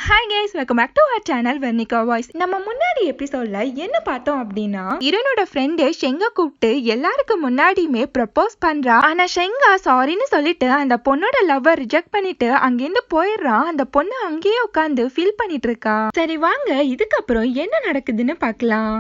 Hi guys, welcome back to our channel Vernika voice. நம்ம முன்னாடி எபிசோட்ல என்ன பார்த்தோம் அப்படின்னா, ஹீரோனோட ஃப்ரெண்டு ஷெங்கா கூப்பிட்டு எல்லாருக்கும் முன்னாடியுமே ப்ரப்போஸ் பண்றா. ஆனா ஷெங்கா சாரின்னு சொல்லிட்டு அந்த பொண்ணோட லவ்வை ரிஜெக்ட் பண்ணிட்டு அங்கிருந்து போயிடுறான். அந்த பொண்ணு அங்கேயே உட்காந்து ஃபீல் பண்ணிட்டு இருக்கா. சரி வாங்க இதுக்கப்புறம் என்ன நடக்குதுன்னு பார்க்கலாம்.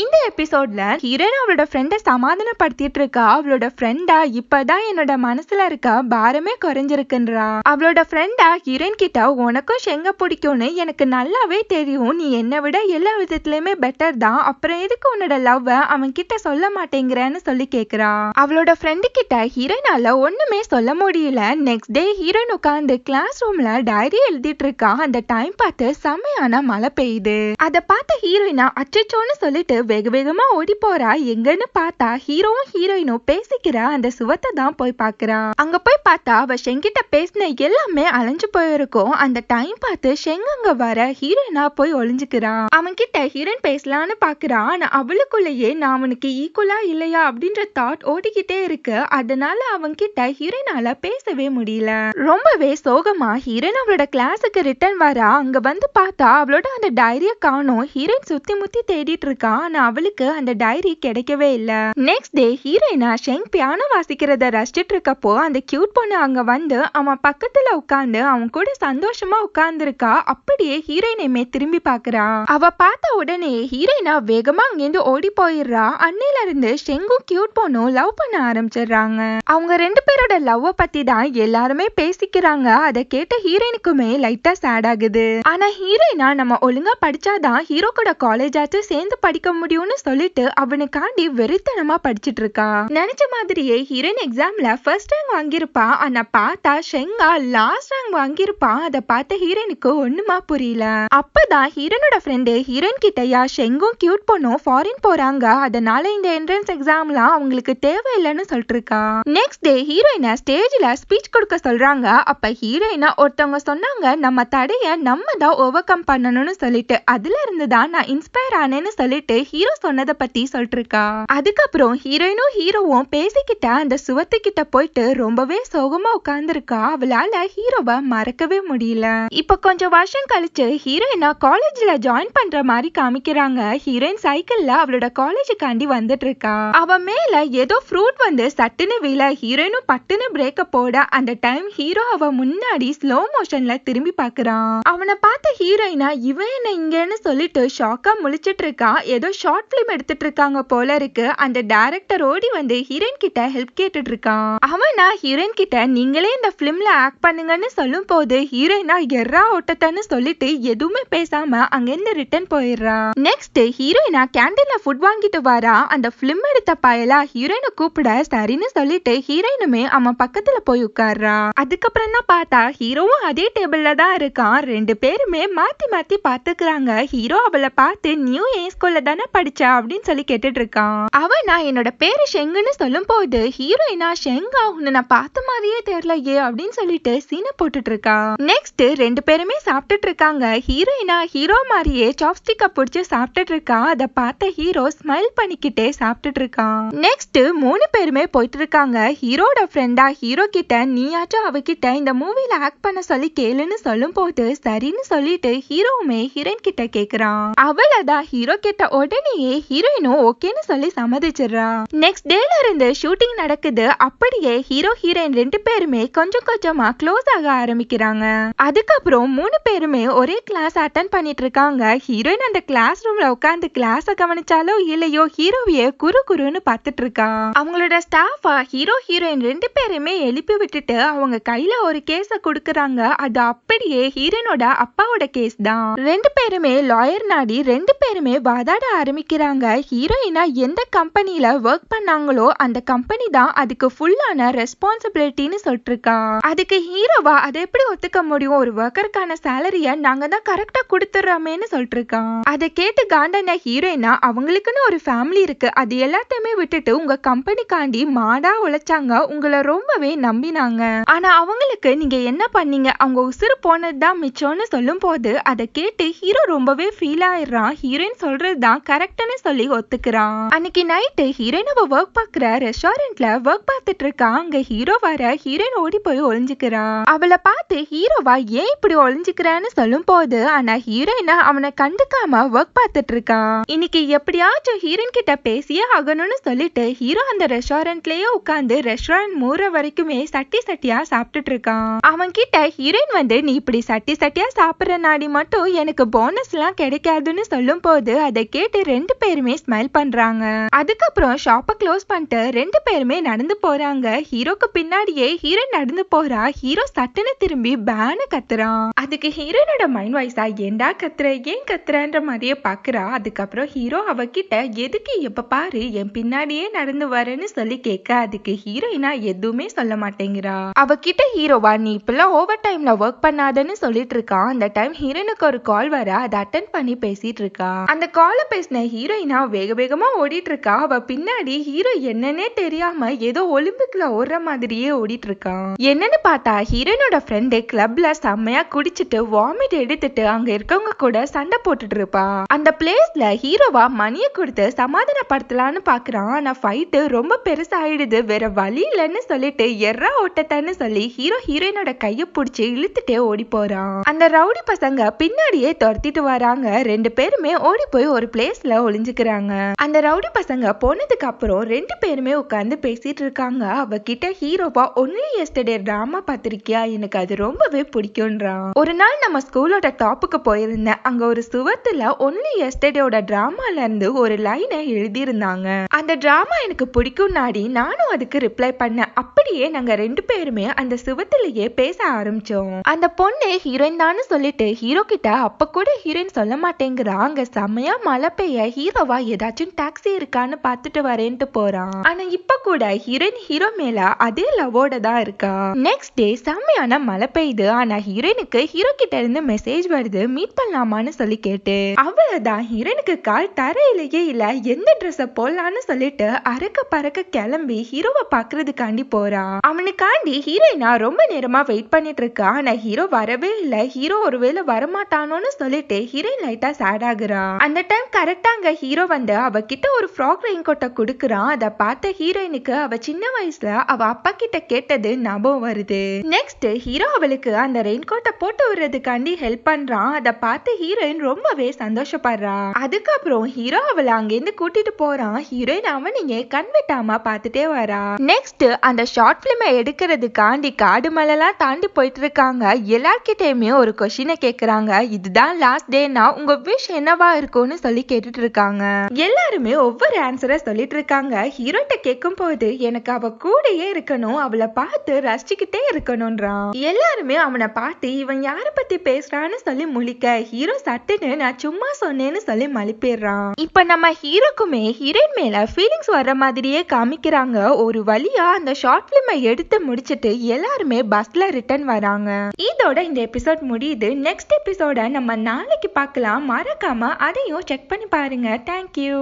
இந்த எபிசோட்ல ஹீரோயின் அவளோட ஃப்ரெண்டை சமாதானப்படுத்திட்டு இருக்கா. அவளோட ஃப்ரெண்டா இப்பதான் என்னோட மனசுல இருக்க பாரமே குறைஞ்சிருக்குன்றா. அவளோட ஃப்ரெண்டா ஹீரோயின் கிட்ட உனக்கும் ஷெங்க பிடிக்கும்னு எனக்கு நல்லாவே தெரியும், நீ என்னை விட எல்லா விதத்துலயுமே பெட்டர் தான், அப்புறம் எதுக்கு உன்னோட லவ்வ அவன் கிட்ட சொல்ல மாட்டேங்கிறன்னு சொல்லி கேக்குறா. அவளோட ஃப்ரெண்டு கிட்ட ஹீரோயினால ஒண்ணுமே சொல்ல முடியல. நெக்ஸ்ட் டே ஹீரோயின் உட்காந்து கிளாஸ் ரூம்ல டைரி எழுதிட்டு இருக்கா. அந்த டைம் பார்த்து செம்மையான மழை பெய்யுது. அதை பார்த்த ஹீரோயினா அச்சச்சோன்னு சொல்லிட்டு வேக வேகமா ஓடி போறா. எங்கன்னு பார்த்தா ஹீரோவும் ஹீரோயினும் பேசிக்கிற அந்த சுவத்தை தான் போய் பாக்குறா. அங்க போய் பார்த்தா அவ ஷெங்கிட்ட பேசின எல்லாமே அலைஞ்சு போயிருக்கும். அந்த டைம் பார்த்து ஷெங் அங்க வர ஹீரோயினா போய் ஒளிஞ்சுக்கிறா. அவன் கிட்ட ஹீரோயின் பேசலான்னு பாக்குறா. ஆனா அவளுக்குள்ளேயே நான் அவனுக்கு ஈக்குவலா இல்லையா அப்படின்ற தாட் ஓடிக்கிட்டே இருக்கு. அதனால அவன் கிட்ட ஹீரோயினால பேசவே முடியல. ரொம்பவே சோகமா ஹீரோயின் அவளோட கிளாஸுக்கு ரிட்டர்ன் வரா. அங்க வந்து பார்த்தா அவளோட அந்த டைரிய காணோம். ஹீரோயின் சுத்தி முத்தி தேடிட்டு இருக்கா. ஆனா அவளுக்கு அந்த டைரி கிடைக்கவே இல்ல. நெக்ஸ்ட் டே ஹீரோயினா ஷெங் பியானோ வாசிக்கிறத ரசிச்சிட்டு இருக்கப்போ அந்த கியூட் பொண்ணு அங்க வந்து அவன் பக்கத்துல உட்கார்ந்து அவன் கூட சந்தோஷமா உட்கார்ந்து இருக்கா. அப்படியே ஹீரோயினையுமே திரும்பி பாக்குறா. அவ பார்த்த உடனே ஹீரோயினா வேகமா அங்கிருந்து ஓடி போயிடுறா. அன்னையில இருந்து ஷெங்கும் கியூட் பொண்ணும் லவ் பண்ண ஆரம்பிச்சிடுறாங்க. அவங்க ரெண்டு பேரோட லவ் பத்தி தான் எல்லாருமே பேசிக்கிறாங்க. அதை கேட்ட ஹீரோயினுக்குமே லைட்டா சேட் ஆகுது. ஆனா ஹீரோயினா நம்ம ஒழுங்கா படிச்சாதான் ஹீரோ கூட காலேஜ் ஆச்சு சேர்ந்து படிக்க முடியும்னு சொல்லிட்டு அவனுக்காண்டி வெறித்தனமா படிச்சிட்டு இருக்கா. நினைச்ச மாதிரியே ஹீரோயின் எக்ஸாம்ல ஃபர்ஸ்ட் ரேங்க் வாங்கியிருப்பா. ஆனா பார்த்தா ஷெங்கா லாஸ்ட் ரேங்க் வாங்கியிருப்பா. அதை பார்த்த ஹீரோயினுக்கு ஒண்ணுமா புரியல. அப்பதான் ஹீரோனோட ஃப்ரெண்டு ஹீரோயின் கிட்டயா ஷெங்கும் கியூட் பொண்ணும் ஃபாரின் போறாங்க, அதனால இந்த என்ட்ரன்ஸ் எக்ஸாம்லாம் அவங்களுக்கு தேவையில்லைன்னு சொல்லிட்டு இருக்கா. நெக்ஸ்ட் டே ஹீரோயினை ஸ்டேஜ்ல ஸ்பீச் கொடுக்க சொல்றாங்க. அப்ப ஹீரோயினா ஒருத்தவங்க சொன்னாங்க நம்ம தடைய நம்ம தான் ஓவர் கம் பண்ணணும்னு சொல்லிட்டு, அதுல இருந்து தான் நான் இன்ஸ்பயர் ஆனேன்னு சொல்லிட்டு ஹீரோ சொன்னதை பத்தி சொல்லிட்டு இருக்கா. அதுக்கப்புறம் ஹீரோயினும் ஹீரோவும் பேசிக்கிட்ட அந்த சுவத்துக்கிட்ட போயிட்டு ரொம்பவே சோகமா உட்கார்ந்துருக்கா. அவளால ஹீரோவை மறக்கவே முடியல. இப்ப கொஞ்சம் வருஷம் கழிச்சு ஹீரோயினா காலேஜ்ல ஜாயின் பண்ற மாதிரி காமிக்கிறாங்க. ஹீரோயின் சைக்கிள்ல அவளோட காலேஜுக்காண்டி வந்துட்டு இருக்கா. அவ மேல ஏதோ ஃப்ரூட் வந்து சட்டுன்னு விழ ஹீரோயினும் பட்டுன்னு பிரேக்க போட அந்த டைம் ஹீரோ அவ முன்னாடி ஸ்லோ மோஷன்ல திரும்பி பாக்குறான். அவனை பார்த்த ஹீரோயினா இவன் என்ன இங்கன்னு சொல்லிட்டு ஷாக்கா முழிச்சிட்டு இருக்கா. ஏதோ ஷார்ட் பிலிம் எடுத்துட்டு இருக்காங்க போல இருக்கு. அந்த டைரக்டர் ஓடி வந்து ஹீரோயின் கிட்ட ஹெல்ப் கேட்டுட்டு இருக்கான். அவனா ஹீரோயின் கிட்ட நீங்களே இந்த பிலிம்ல ஆக்ட் பண்ணுங்கன்னு சொல்லும் போது ஹீரோயினா எர்ரா ஓட்டத்தன்னு சொல்லிட்டு எதுவுமே பேசாம அங்கிருந்து ரிட்டர்ன் போயிடுறா. நெக்ஸ்ட் ஹீரோயினா கேண்டீன்ல ஃபுட் வாங்கிட்டு வரா. அந்த பிலிம் எடுத்த பயலா ஹீரோயினை கூப்பிட சரின்னு சொல்லிட்டு ஹீரோயினுமே அவன் பக்கத்துல போய் உட்கார்றா. அதுக்கப்புறம் தான் பார்த்தா ஹீரோவும் அதே டேபிள்ல தான் இருக்கான். ரெண்டு பேருமே மாத்தி மாத்தி பாத்துக்கிறாங்க. ஹீரோ அவளை பார்த்து நியூ ஏன் ஸ்கூல்ல தானே படிச்சா அப்படின்னு சொல்லி கேட்டுட்டு இருக்கான். அவனா என்னோட பேரு ஷெங்குன்னு சொல்லும் போது ஹீரோயினா ஷெங்கா உன்னை நான் பார்த்த மாதிரியே தெரியலையே அப்படின்னு சொல்லிட்டு சீனை போட்டுட்டு இருக்கா. நெக்ஸ்ட் ரெண்டு பேருமே சாப்பிட்டுட்டு இருக்காங்க. ஹீரோயினா ஹீரோ மாதிரியே சாப்ஸ்டிக்க பிடிச்சு சாப்பிட்டுட்டு இருக்கா. அதை பார்த்த ஹீரோ ஸ்மைல் பண்ணிக்கிட்டே சாப்பிட்டுட்டு இருக்கான். நெக்ஸ்ட் மூணு பேருமே போயிட்டு இருக்காங்க. ஹீரோட ஃப்ரெண்டா ஹீரோ கிட்ட நீயாச்சும் அவகிட்ட இந்த மூவில ஆக்ட் பண்ண சொல்லி கேளுன்னு சொல்லும் போது சரின்னு சொல்லிட்டு ஹீரோவுமே ஹீரோயின் கிட்ட கேக்குறான். அவளதான் ஹீரோ கிட்ட உடனேயே ஹீரோயினும் ஓகேன்னு சொல்லி சம்மதிச்சிடுறா. நெக்ஸ்ட் டேல இருந்து ஷூட்டிங் நடக்குது. அப்படியே ஹீரோ ஹீரோயின் ரெண்டு பேருமே கொஞ்சம் கொஞ்சமா க்ளோஸ் ஆக ஆரம்பிக்கிறாங்க. அதுக்கப்புறம் மூணு பேருமே ஒரே கிளாஸ் அட்டென்ட் பண்ணிட்டு இருக்காங்க. ஹீரோயின் அந்த கிளாஸ் ரூம்ல உட்காந்து கிளாஸ கவனிச்சாலோ இல்லையோ ஹீரோவையே குறு குறுன்னு பார்த்துட்டு இருக்கா. அவங்களோட ஸ்டாஃபா ஹீரோ ஹீரோயின் ரெண்டு பேருமே எழுப்பி விட்டுட்டு அவங்க கையில ஒரு கேஸ கொடுக்கறாங்க. அது அப்படியே ஹீரோனோட அப்பாவோட கேஸ் தான். ரெண்டு பேருமே லாயர் நாடி ரெண்டு பேருமே வாதாட ஆரம்பிக்கிறாங்க. ஹீரோயினா எந்த கம்பெனில ஒர்க் பண்ணாங்களோ அந்த கம்பெனி தான் அதுக்கு ஃபுல்லான ரெஸ்பான்சிபிலிட்டின்னு சொல்லிட்டு இருக்கா. அதுக்கு ஹீரோவா அதை எப்படி ஒத்துக்க முடியும், ஒரு ஒர்க்கருக்கான சேலரிய நாங்க தான் கரெக்டா கொடுத்துறோமேன்னு சொல்லிட்டு இருக்கான். அதை கேட்டு காண்டான ஹீரோயினா அவங்களுக்குன்னு ஒரு ஃபேமிலி இருக்கு, அது எல்லாத்தையுமே விட்டுட்டு உங்க கம்பெனிக்காண்டி மாடா உழைச்சாங்க, உங்களை ரொம்பவே நம்பினாங்க, ஆனா அவங்களுக்கு நீங்க என்ன பண்ணீங்க, அவங்க உசுறு போனதுதான் மிச்சம்னு சொல்லும் போது அதை கேட்டு ஹீரோ ரொம்பவே ஃபீல் ஆயிடுறான். ஹீரோயின் சொல்றதுதான் கரெக்ட் கரெக்ட்னு சொல்லி ஒத்துக்கிறான். அன்னைக்கு நைட்டு ஹீரோயின் அவ ஒர்க் பாக்குற ரெஸ்டாரண்ட்ல ஒர்க் பார்த்துட்டு இருக்கா. அங்க ஹீரோ வர ஹீரோயின் ஓடி போய் ஒளிஞ்சுக்கிறா. அவளை பார்த்து ஹீரோவா ஏன் இப்படி ஒளிஞ்சுக்கிறான்னு சொல்லும் போது ஆனா ஹீரோயினா அவனை கண்டுக்காம ஒர்க் பார்த்துட்டு இருக்கான். இன்னைக்கு எப்படியாச்சும் ஹீரோயின் கிட்ட பேசியே ஆகணும்னு சொல்லிட்டு ஹீரோ அந்த ரெஸ்டாரண்ட்லயே உட்காந்து ரெஸ்டாரண்ட் மூற வரைக்குமே சட்டி சட்டியா சாப்பிட்டுட்டு இருக்கான். அவன் கிட்ட ஹீரோயின் வந்து நீ இப்படி சட்டி சட்டியா சாப்பிடுற நாடி மட்டும் எனக்கு போனஸ் எல்லாம் கிடைக்காதுன்னு சொல்லும் போது அதை கேட்டு ரெண்டு பேருமே ஸ்மைல் பண்றாங்க. அதுக்கப்புறம் ஷாப்பை க்ளோஸ் பண்ணிட்டு ரெண்டு பேருமே நடந்து போறாங்க. ஹீரோக்கு பின்னாடியே ஹீரோயின் நடந்து போறா. ஹீரோ சட்டுன்னு திரும்பி பேனு கத்துறான். அதுக்கு ஹீரோயினோட மைண்ட் வாய்ஸா ஏண்டா கத்துற ஏன் கத்துறன்ற மாதிரியே பாக்குறா. அதுக்கப்புறம் ஹீரோ அவகிட்ட எதுக்கு எப்ப பாரு என் பின்னாடியே நடந்து வரேன்னு சொல்லி கேட்க அதுக்கு ஹீரோயினா எதுவுமே சொல்ல மாட்டேங்கிறா. அவகிட்ட ஹீரோவா நீ இப்பெல்லாம் ஓவர் டைம்ல ஒர்க் பண்ணாதன்னு சொல்லிட்டு இருக்கான். அந்த டைம் ஹீரோயினுக்கு ஒரு கால் வர அதை அட்டென்ட் பண்ணி பேசிட்டு இருக்கா. அந்த காலை பேசின ஹீரோயினா வேக வேகமா ஓடிட்டு இருக்கா. அவ பின்னாடி ஹீரோ என்னன்னே தெரியாம ஏதோ ஒலிம்பிக்ல ஓடுற மாதிரியே ஓடிட்டு இருக்கான். என்னன்னு பார்த்தா ஹீரோயினோட ஃப்ரெண்டு கிளப்ல செம்மையா குடிச்சிட்டு வாமிட் எடுத்துட்டு அங்க இருக்கவங்க கூட சண்டை போட்டுட்டு இருப்பா. அந்த பிளேஸ்ல ஹீரோவா மணியை கொடுத்து சமாதானப்படுத்தலான்னு பாக்குறான். ஆனா ஃபைட்டு ரொம்ப பெருசாயிடுது. வேற வழி இல்லைன்னு சொல்லிட்டு எர்ரா ஓட்டத்தான்னு சொல்லி ஹீரோ ஹீரோயினோட கைய புடிச்சு இழுத்துட்டே ஓடி போறான். அந்த ரவுடி பசங்க பின்னாடியே துரத்திட்டு வராங்க. ரெண்டு பேருமே ஓடி போய் ஒரு பிளேஸ்ல ஒளிஞ்சுக்கிறாங்க. அந்த ரவுடி பசங்க போனதுக்கு அப்புறம் ரெண்டு பேருமே உட்கார்ந்து பேசிட்டு இருக்காங்க. அவகிட்ட ஹீரோவா ஒன்லி எஸ்டர்டே டிராமா பார்த்திருக்கியா எனக்கு அது ரொம்பவே பிடிக்கும்ன்றான். ஒரு நாள் நம்ம ஸ்கூலோட டாப்புக்கு போயிருந்தேன். அங்க ஒரு சுவத்துல ஒன்லி எஸ்டர்டேயோட டிராமால இருந்து ஒரு லைனை எழுதியிருந்தாங்க. அந்த டிராமா எனக்கு பிடிக்கும் நாடி நானும் அதுக்கு ரிப்ளை பண்ணேன். அப்படியே நாங்க ரெண்டு பேருமே அந்த சுவத்திலேயே பேச ஆரம்பிச்சோம். அந்த பொண்ணு ஹீரோயின் தான்னு சொல்லிட்டு ஹீரோ கிட்ட அப்ப கூட ஹீரோயின் சொல்ல மாட்டேங்கிறா. அங்க செம்மையா மழை பெய்ய ஹீரோவா ஏதாச்சும் டாக்ஸி இருக்கான்னு பார்த்துட்டு வரேன்ட்டு போறான். ஆனா இப்ப கூட ஹீரோயின் ஹீரோ மேல அதே லவோட தான் இருக்கா. நெக்ஸ்ட் டே செம்மையான மழை பெய்யுது. ஆனா ஹீரோயினுக்கு ஹீரோ கிட்ட இருந்து மெசேஜ் வருது மீட் பண்ணலாமான்னு சொல்லி கேட்டு அவ்வளவுதான் ஹீரோயினுக்கு கால் தரையிலேயே இல்ல. எந்த ட்ரெஸ்ஸ போடலான்னு சொல்லிட்டு அறக்க பறக்க கிளம்பி ஹீரோவை பாக்குறதுக்காண்டி போறா. அவனுக்காண்டி ஹீரோயினா ரொம்ப நேரமா வெயிட் பண்ணிட்டு இருக்கா. ஆனா ஹீரோ வரவே இல்ல. ஹீரோ ஒருவேளை வரமாட்டானோன்னு சொல்லிட்டு ஹீரோயின் லைட்டா சேட் ஆகுறா. அந்த டைம் கரெக்டா அங்க ஹீரோ வந்து அவகிட்ட ஒரு ஃப்ராக் ரெயின் கோட்டை கொடுக்குறான். அதை பார்த்த ஹீரோயினுக்கு அவ சின்ன வயசுல அவ அப்பா கிட்ட கேட்டது ஞாபகம் வருது. நெக்ஸ்ட் ஹீரோ அவளுக்கு அந்த ரெயின் கோட்டை போட்டு விடுறதுக்காண்டி ஹெல்ப் பண்றான். அதை பார்த்து ஹீரோயின் ரொம்பவே சந்தோஷப்படுறா. அதுக்கப்புறம் ஹீரோ அவளை அங்கிருந்து கூட்டிட்டு போறான். ஹீரோயின் அவனையே கண் விட்டாம பார்த்துட்டே வரா. நெக்ஸ்ட் அந்த ஷார்ட் பிலிமை எடுக்கிறதுக்காண்டி காடு மலைலாம் தாண்டி போயிட்டு இருக்காங்க. எல்லார்கிட்டயுமே ஒரு கொஸ்டினை கேக்குறாங்க. இதுதான் லாஸ்ட் டேனா உங்க விஷ் என்னவா இருக்கும்னு சொல்லி கேட்டுட்டு இருக்காங்க. எல்லாருமே ஒவ்வொரு ஆன்சரை சொல்லிட்டு இருக்காங்க. ஹீரோட்ட கேட்கும் போது எனக்கு அவ கூடயே இருக்கணும், அவளை பார்த்து ரசிச்சுக்கிட்டே இருக்கணும்ன்றான். எல்லாருமே அவனை பார்த்து இவன் யார பத்தி பேசுறான்னு சொல்லி முழிக்க ஹீரோ சட்டுன்னு நான் சும்மா சொன்னேன்னு சொல்லி மலிப்பிடுறான். இப்ப நம்ம ஹீரோக்குமே ஹீரோயின் மேல ஃபீலிங்ஸ் வர்ற மாதிரியே காமிக்கிறாங்க. ஒரு வழியா அந்த ஷார்ட் பிலிமை எடுத்து முடிச்சிட்டு எல்லாருமே பஸ்ல ரிட்டர்ன் வராங்க. இதோட இந்த எபிசோட் முடியுது. நெக்ஸ்ட் எபிசோட நம்ம நாளைக்கு பார்க்கலாம். மறக்காம அதையும் செக் பண்ணி பாருங்க. தேங்க்யூ.